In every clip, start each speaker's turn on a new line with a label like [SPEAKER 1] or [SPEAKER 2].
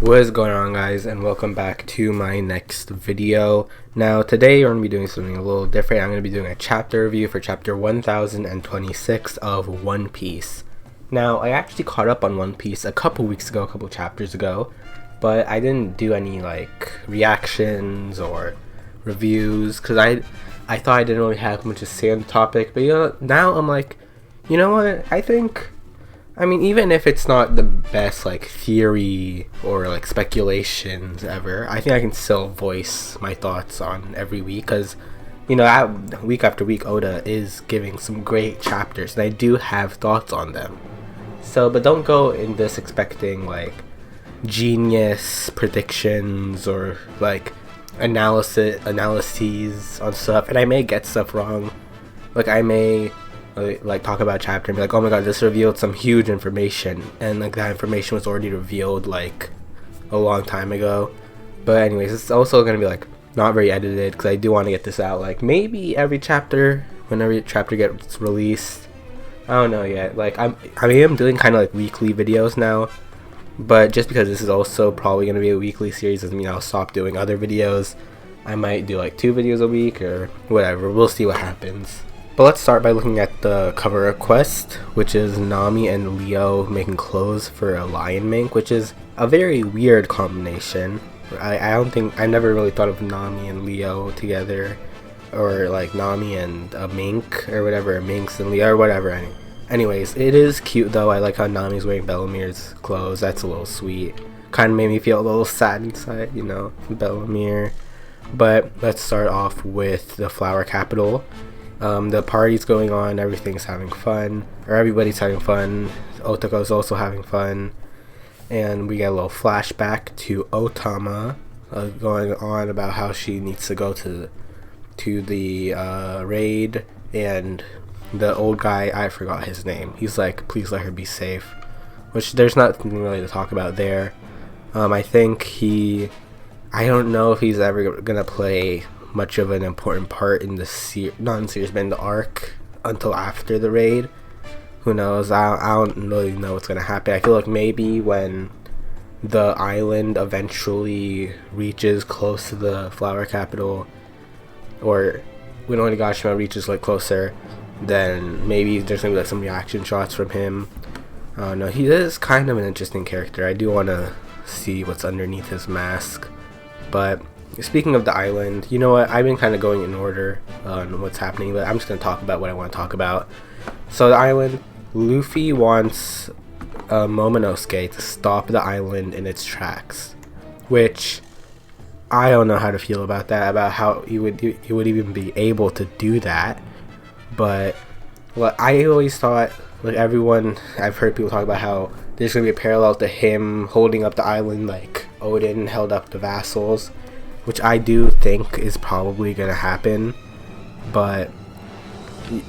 [SPEAKER 1] What is going on, guys, and welcome back to my next video. Now today we're going to be doing something a little different. I'm going to be doing a chapter review for chapter 1026 of One Piece. Now I actually caught up on One Piece a couple chapters ago, but I didn't do any reactions or reviews because I thought I didn't really have much to say on the topic. But now I'm like, you know what, I mean, even if it's not the best theory or speculations ever, I think I can still voice my thoughts on every week because, week after week Oda is giving some great chapters and I do have thoughts on them. So, but don't go in this expecting genius predictions or analyses on stuff, and I may get stuff wrong. I may talk about a chapter and be like, oh my god, this revealed some huge information, and that information was already revealed a long time ago. But anyways, it's also gonna be not very edited because I do want to get this out maybe every chapter, when every chapter gets released. I don't know yet. I am doing kind of weekly videos now, but just because this is also probably gonna be a weekly series doesn't mean I'll stop doing other videos. I might do 2 videos a week or whatever. We'll see what happens. But let's start by looking at the cover request, which is Nami and Leo making clothes for a lion mink, which is a very weird combination. I never really thought of Nami and Leo together, or Nami and a mink or whatever, Minx and Leo or whatever. Anyways, it is cute though. I like how Nami's wearing Bellemere's clothes. That's a little sweet. Kind of made me feel a little sad inside, Bellemere. But let's start off with the flower capital. The party's going on, everybody's having fun. Otoko's also having fun. And we get a little flashback to Otama going on about how she needs to go to the raid, and the old guy, I forgot his name, he's like, please let her be safe, which there's nothing really to talk about there. I don't know if he's ever gonna play much of an important part in the in the arc until after the raid. Who knows? I don't really know what's gonna happen. I feel like maybe when the island eventually reaches close to the flower capital, or when Onigashima reaches closer, then maybe there's gonna be some reaction shots from him. No, he is kind of an interesting character. I do want to see what's underneath his mask. But speaking of the island, you know what? I've been kind of going in order on what's happening, but I'm just going to talk about what I want to talk about. So the island, Luffy wants Momonosuke to stop the island in its tracks, which I don't know how to feel about that, about how he would even be able to do that. But I always thought, I've heard people talk about how there's going to be a parallel to him holding up the island like Oden held up the vassals, which I do think is probably gonna happen. But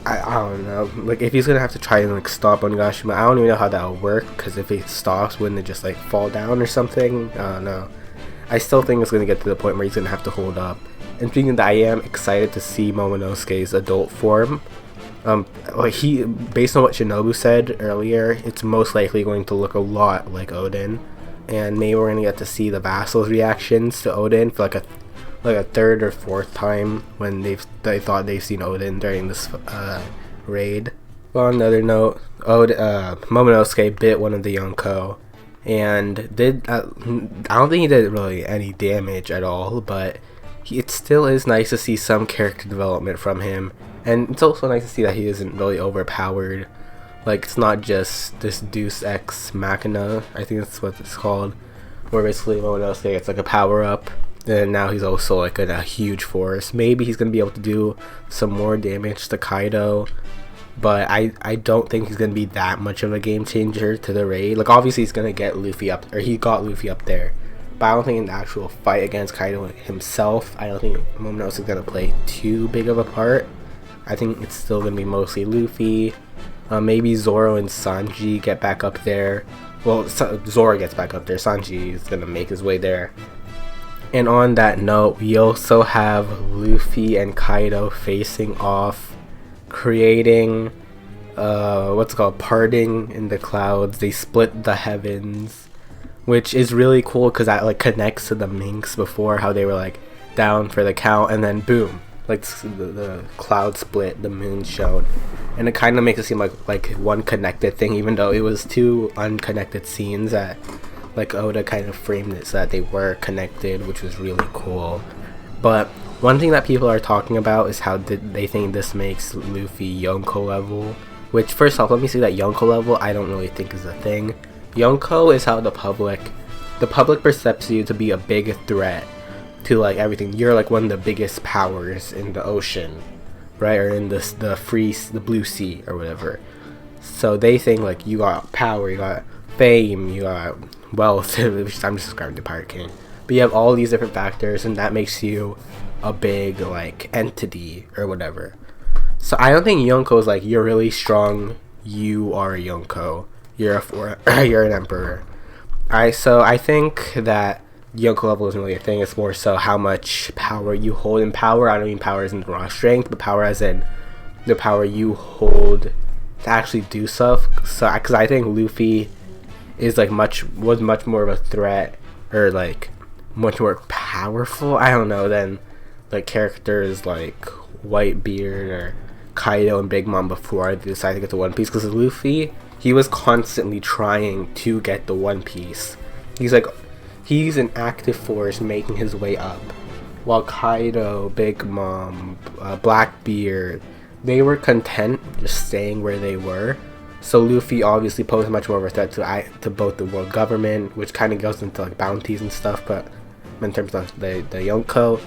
[SPEAKER 1] I don't know, if he's gonna have to try and stop Onigashima, I don't even know how that will work, because if it stops, wouldn't it just fall down or something? I don't know. I still think it's gonna get to the point where he's gonna have to hold up. And speaking of that, I am excited to see Momonosuke's adult form. Based on what Shinobu said earlier, it's most likely going to look a lot like Oden. And maybe we're gonna get to see the vassals' reactions to Oden for a third or fourth time when they thought they've seen Oden during this raid. Well, on another note, Momonosuke bit one of the Yonko, and I don't think he did really any damage at all, but it still is nice to see some character development from him, and it's also nice to see that he isn't really overpowered. It's not just this Deus Ex Machina, I think that's what it's called, where basically Momonosuke gets a power-up, and now he's also in a huge force. Maybe he's going to be able to do some more damage to Kaido, but I don't think he's going to be that much of a game changer to the raid. Obviously he's going to get Luffy up, or he got Luffy up there, but I don't think in the actual fight against Kaido himself, I don't think Momonosuke is going to play too big of a part. I think it's still going to be mostly Luffy. Maybe Zoro and Sanji get back up there. Well, Zoro gets back up there. Sanji is gonna make his way there. And on that note, we also have Luffy and Kaido facing off, creating what's it called, parting in the clouds. They split the heavens, which is really cool because that like connects to the minks before, how they were like down for the count, and then boom, like the cloud split, the moon showed, and it kind of makes it seem like one connected thing, even though it was two unconnected scenes that like Oda kind of framed it so that they were connected, which was really cool. But one thing that people are talking about is how they think this makes Luffy Yonko level, which first off, let me say that Yonko level I don't really think is a thing. Yonko is how the public perceives you to be a big threat to like everything. You're like one of the biggest powers in the ocean, right, or in the blue sea or whatever. So they think like you got power, you got fame, you got wealth, which I'm just describing the Pirate King. But you have all these different factors, and that makes you a big like entity or whatever. So I don't think Yonko is like you're really strong, you are a Yonko, you're an emperor. So I think that Yonko level isn't really a thing. It's more so how much power you hold. In power, I don't mean power as in raw strength, but power as in the power you hold to actually do stuff. So because I think Luffy is like was much more of a threat, or like much more powerful, I don't know, than like characters like Whitebeard or Kaido and Big Mom before they decided to get the One Piece. Because Luffy, he was constantly trying to get the One Piece. He's an active force making his way up, while Kaido, Big Mom, Blackbeard, they were content just staying where they were. So Luffy obviously poses much more of a threat to both the world government, which kind of goes into like bounties and stuff. But in terms of the Yonko,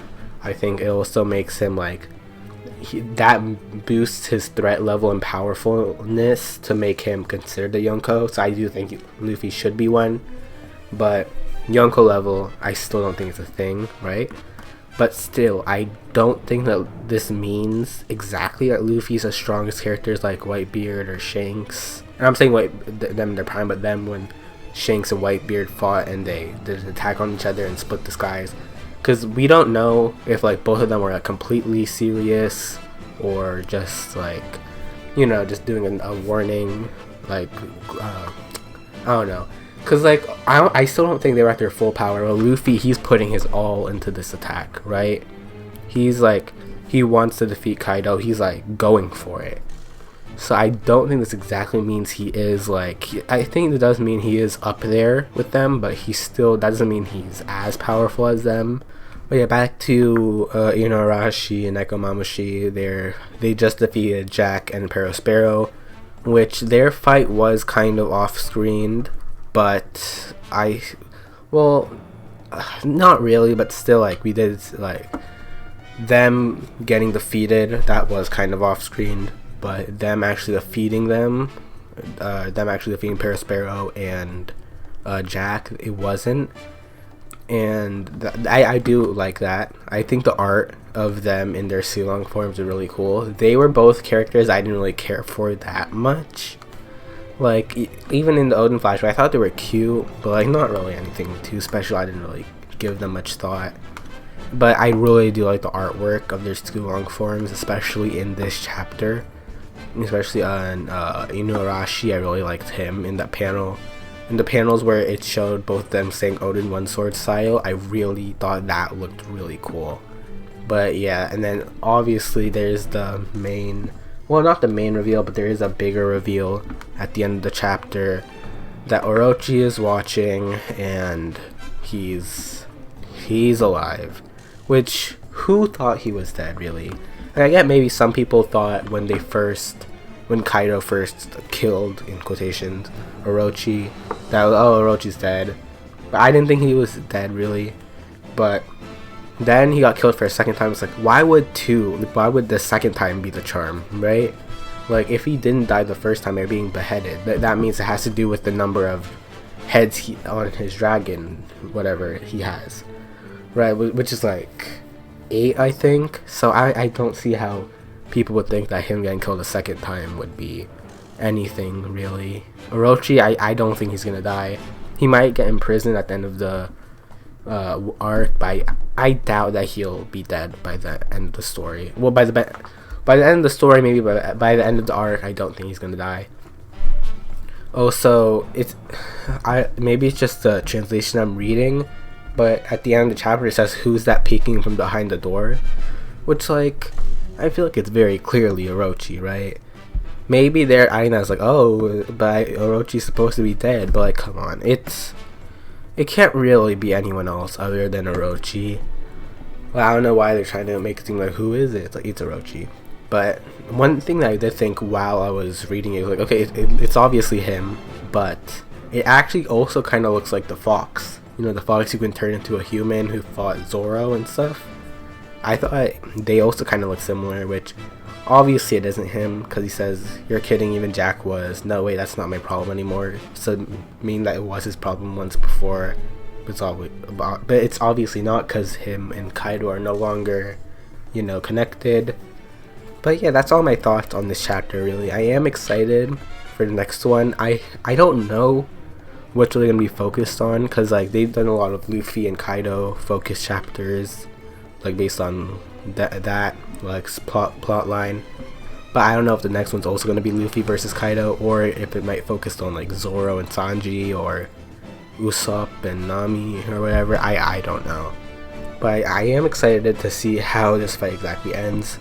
[SPEAKER 1] I think it also makes him like that boosts his threat level and powerfulness to make him considered a Yonko. So I do think Luffy should be one, but Yonko level I still don't think it's a thing, right? But still, I don't think that this means exactly that Luffy's as strong as characters like Whitebeard or Shanks. And I'm saying them in their prime, but them when Shanks and Whitebeard fought and they did an attack on each other and split the skies. Because we don't know if like both of them were like completely serious or just like, you know, just doing a warning, like I don't know. Because like I still don't think they were at their full power. Well, Luffy, he's putting his all into this attack, right? He's like, he wants to defeat Kaido. He's like going for it. So I don't think this exactly means he is like, I think it does mean he is up there with them, but he still, that doesn't mean he's as powerful as them. But yeah, back to Inuarashi and Nekomamushi. They just defeated Jack and Perespero, which their fight was kind of off-screened, but not really, but still, like, we did, like, them getting defeated, that was kind of off-screen, but them actually defeating Perespero and Jack, it wasn't. And I do like that. I think the art of them in their Silong forms are really cool. They were both characters I didn't really care for that much. Like, even in the Oden flashback, I thought they were cute, but like not really anything too special. I didn't really give them much thought. But I really do like the artwork of their Silong forms, especially in this chapter. Especially on Inuarashi, I really liked him in that panel. In the panels where it showed both them saying Oden one sword style, I really thought that looked really cool. But yeah, and then obviously there's the main, well, not the main reveal, but there is a bigger reveal at the end of the chapter that Orochi is watching and he's alive. Which, who thought he was dead, really? And I get maybe some people thought when Kaido first killed, in quotations, Orochi, that, oh, Orochi's dead. But I didn't think he was dead, really. But then he got killed for a second time. It's like, why would the second time be the charm, right? Like, if he didn't die the first time by being beheaded, that means it has to do with the number of heads on his dragon, whatever he has, right? Which is like 8, I think. So I don't see how people would think that him getting killed a second time would be anything, really. Orochi, I don't think he's gonna die. He might get imprisoned at the end of the arc, but I doubt that he'll be dead by the end of the story. Well, by the end of the story, maybe, but by the end of the arc, I don't think he's gonna die. Also, maybe it's just the translation I'm reading, but at the end of the chapter it says, "Who's that peeking from behind the door?" Which, like, I feel like it's very clearly Orochi, right? Maybe their Aina's like, oh, but Orochi's supposed to be dead, but like, come on, it can't really be anyone else other than Orochi. Well, I don't know why they're trying to make it seem like, who is it? It's like, it's Orochi. But one thing that I did think while I was reading it was like, okay, it's obviously him, but it actually also kind of looks like the fox. You know, the fox who can turn into a human who fought Zoro and stuff. I thought they also kind of look similar, which obviously it isn't him, because he says, "You're kidding, even Jack was." No, wait, that's not my problem anymore. So mean that it was his problem once before. But it's obviously not, because him and Kaido are no longer, you know, connected. But yeah, that's all my thoughts on this chapter, really. I am excited for the next one. I don't know what's really going to be focused on, because like they've done a lot of Luffy and Kaido focused chapters, like based on that like plot line. But I don't know if the next one's also going to be Luffy versus Kaido, or if it might focus on like Zoro and Sanji, or Usopp and Nami, or whatever. I don't know. But I am excited to see how this fight exactly ends.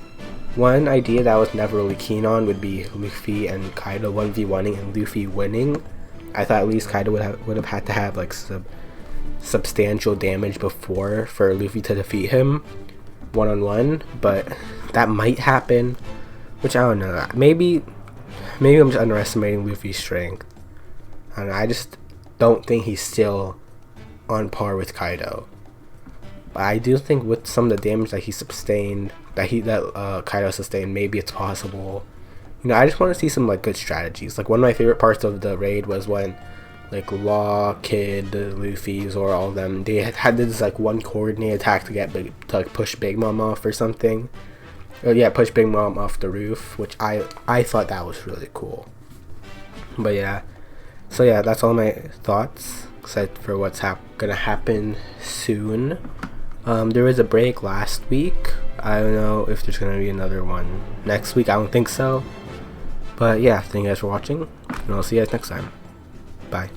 [SPEAKER 1] One idea that I was never really keen on would be Luffy and Kaido 1v1ing and Luffy winning. I thought at least Kaido would have had to have like substantial damage before for Luffy to defeat him one-on-one, but that might happen, which I don't know. Maybe I'm just underestimating Luffy's strength. I just don't think he's still on par with Kaido. But I do think with some of the damage that he sustained, that Kaido sustained, maybe it's possible. You know, I just want to see some like good strategies. Like one of my favorite parts of the raid was when like Law, Kid, Luffy, or all of them, they had this like one coordinated attack to like push Big Mom off or something. Oh yeah, push Big Mom off the roof, which I thought that was really cool. But yeah, so yeah, that's all my thoughts except for what's gonna happen soon. There was a break last week. I don't know if there's gonna be another one next week. I don't think so. But yeah, thank you guys for watching, and I'll see you guys next time. Bye.